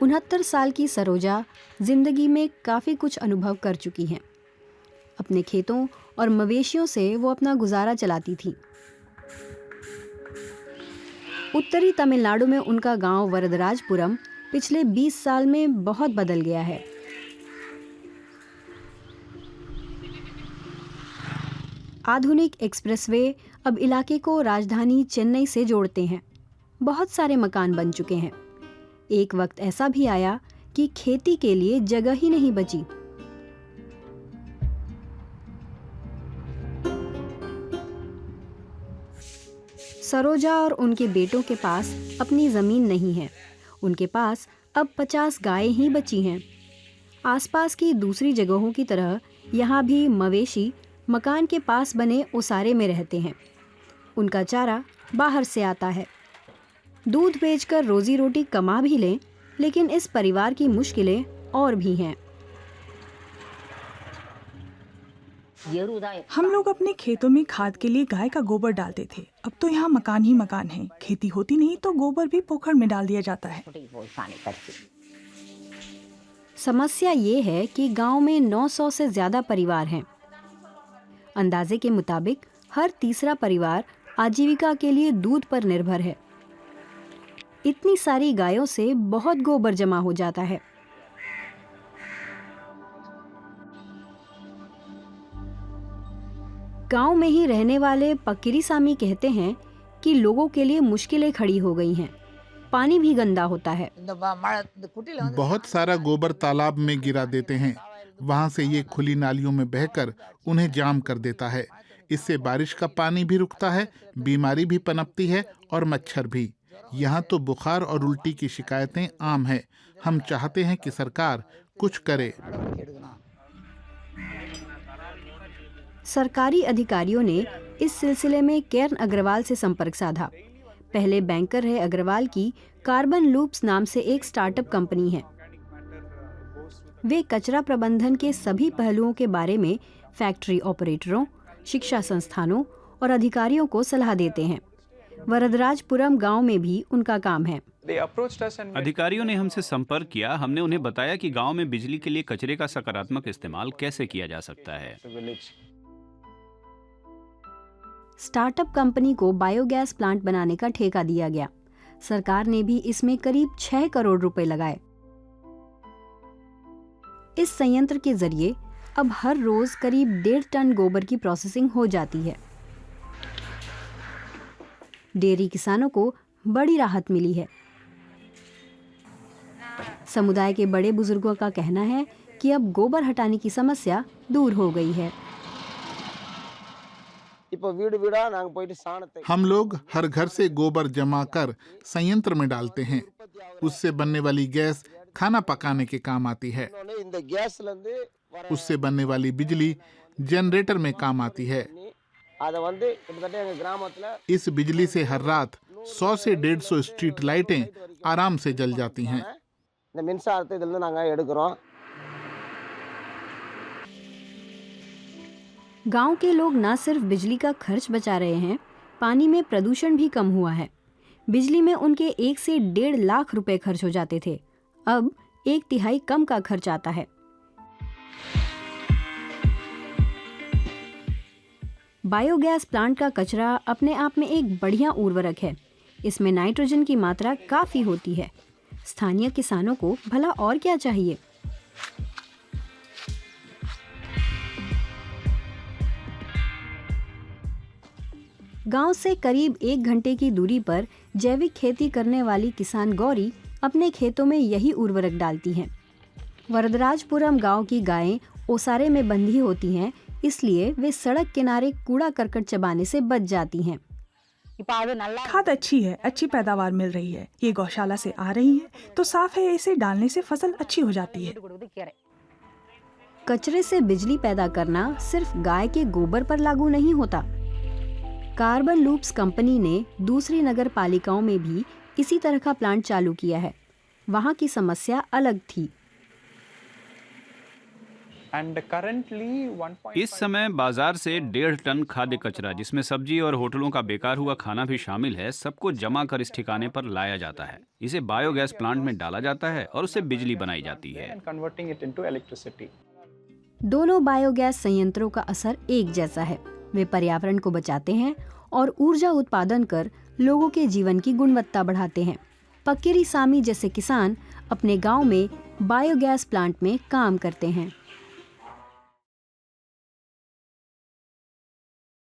69 साल की सरोजा जिंदगी में काफ़ी कुछ अनुभव कर चुकी हैं। अपने खेतों और मवेशियों से वो अपना गुजारा चलाती थी। उत्तरी तमिलनाडु में उनका गांव वरदराजपुरम पिछले 20 साल में बहुत बदल गया है। आधुनिक एक्सप्रेसवे अब इलाके को राजधानी चेन्नई से जोड़ते हैं। बहुत सारे मकान बन चुके हैं। एक वक्त ऐसा भी आया कि खेती के लिए जगह ही नहीं बची। सरोजा और उनके बेटों के पास अपनी जमीन नहीं है। उनके पास अब 50 गायें ही बची हैं। आसपास की दूसरी जगहों की तरह यहाँ भी मवेशी मकान के पास बने ओसारे में रहते हैं। उनका चारा बाहर से आता है। दूध बेचकर रोजी रोटी कमा भी लें, लेकिन इस परिवार की मुश्किलें और भी हैं। हम लोग अपने खेतों में खाद के लिए गाय का गोबर डालते थे। अब तो यहाँ मकान ही मकान हैं। खेती होती नहीं तो गोबर भी पोखर में डाल दिया जाता है। समस्या ये है कि गांव में 900 से ज्यादा परिवार हैं। अंदाजे के मुताबिक हर तीसरा परिवार आजीविका के लिए दूध पर निर्भर है। इतनी सारी गायों से बहुत गोबर जमा हो जाता है। गांव में ही रहने वाले पकिरीसामी कहते हैं कि लोगों के लिए मुश्किलें खड़ी हो गई हैं। पानी भी गंदा होता है। बहुत सारा गोबर तालाब में गिरा देते हैं। वहां से ये खुली नालियों में बहकर उन्हें जाम कर देता है। इससे बारिश का पानी भी रुकता है, बीमारी भी पनपती है और मच्छर भी। यहाँ तो बुखार और उल्टी की शिकायतें आम है। हम चाहते हैं कि सरकार कुछ करे। सरकारी अधिकारियों ने इस सिलसिले में केर्न अग्रवाल से संपर्क साधा। पहले बैंकर रहे अग्रवाल की कार्बन लूप्स नाम से एक स्टार्टअप कंपनी है। वे कचरा प्रबंधन के सभी पहलुओं के बारे में फैक्ट्री ऑपरेटरों, शिक्षा संस्थानों और अधिकारियों को सलाह देते हैं। वरदराजपुरम गांव में भी उनका काम है। अधिकारियों ने हमसे संपर्क किया। हमने उन्हें बताया कि गांव में बिजली के लिए कचरे का सकारात्मक इस्तेमाल कैसे किया जा सकता है। स्टार्टअप कंपनी को बायोगैस प्लांट बनाने का ठेका दिया गया। सरकार ने भी इसमें करीब 6 करोड़ रुपए लगाए। इस संयंत्र के जरिए अब हर रोज करीब 1.5 टन गोबर की प्रोसेसिंग हो जाती है। डेयरी किसानों को बड़ी राहत मिली है। समुदाय के बड़े बुजुर्गों का कहना है कि अब गोबर हटाने की समस्या दूर हो गई है। हम लोग हर घर से गोबर जमा कर संयंत्र में डालते हैं। उससे बनने वाली गैस खाना पकाने के काम आती है। उससे बनने वाली बिजली जनरेटर में काम आती है। इस बिजली से हर रात 100 से 150 स्ट्रीट लाइटें आराम से जल जाती हैं। गांव के लोग न सिर्फ बिजली का खर्च बचा रहे हैं, पानी में प्रदूषण भी कम हुआ है। बिजली में उनके 1 से 1.5 लाख रुपए खर्च हो जाते थे। अब 1/3 कम का खर्च आता है। बायोगैस प्लांट का कचरा अपने आप में एक बढ़िया उर्वरक है। इसमें नाइट्रोजन की मात्रा काफी होती है। स्थानीय किसानों को भला और क्या चाहिए। गांव से करीब 1 घंटे की दूरी पर जैविक खेती करने वाली किसान गौरी अपने खेतों में यही उर्वरक डालती हैं। वरदराजपुरम गांव की गायें ओसारे में बंधी होती हैं, इसलिए वे सड़क किनारे कूड़ा करकट चबाने से बच जाती हैं। खाद अच्छी है, अच्छी पैदावार मिल रही है। ये गौशाला से आ रही है तो साफ है, इसे डालने से फसल अच्छी हो जाती है। कचरे से बिजली पैदा करना सिर्फ गाय के गोबर पर लागू नहीं होता। कार्बन लूप्स कंपनी ने दूसरी नगर पालिकाओं में भी इसी तरह का प्लांट चालू किया है। वहां की समस्या अलग थी। इस समय बाजार से 1.5 टन खाद्य कचरा, जिसमें सब्जी और होटलों का बेकार हुआ खाना भी शामिल है, सबको जमा कर इस ठिकाने पर लाया जाता है। इसे बायोगैस प्लांट में डाला जाता है और उससे बिजली बनाई जाती है। दोनों बायोगैस संयंत्रों का असर एक जैसा है। वे पर्यावरण को बचाते हैं और ऊर्जा उत्पादन कर लोगों के जीवन की गुणवत्ता बढ़ाते हैं। पक्केरी सामी जैसे किसान अपने गांव में बायोगैस प्लांट में काम करते हैं।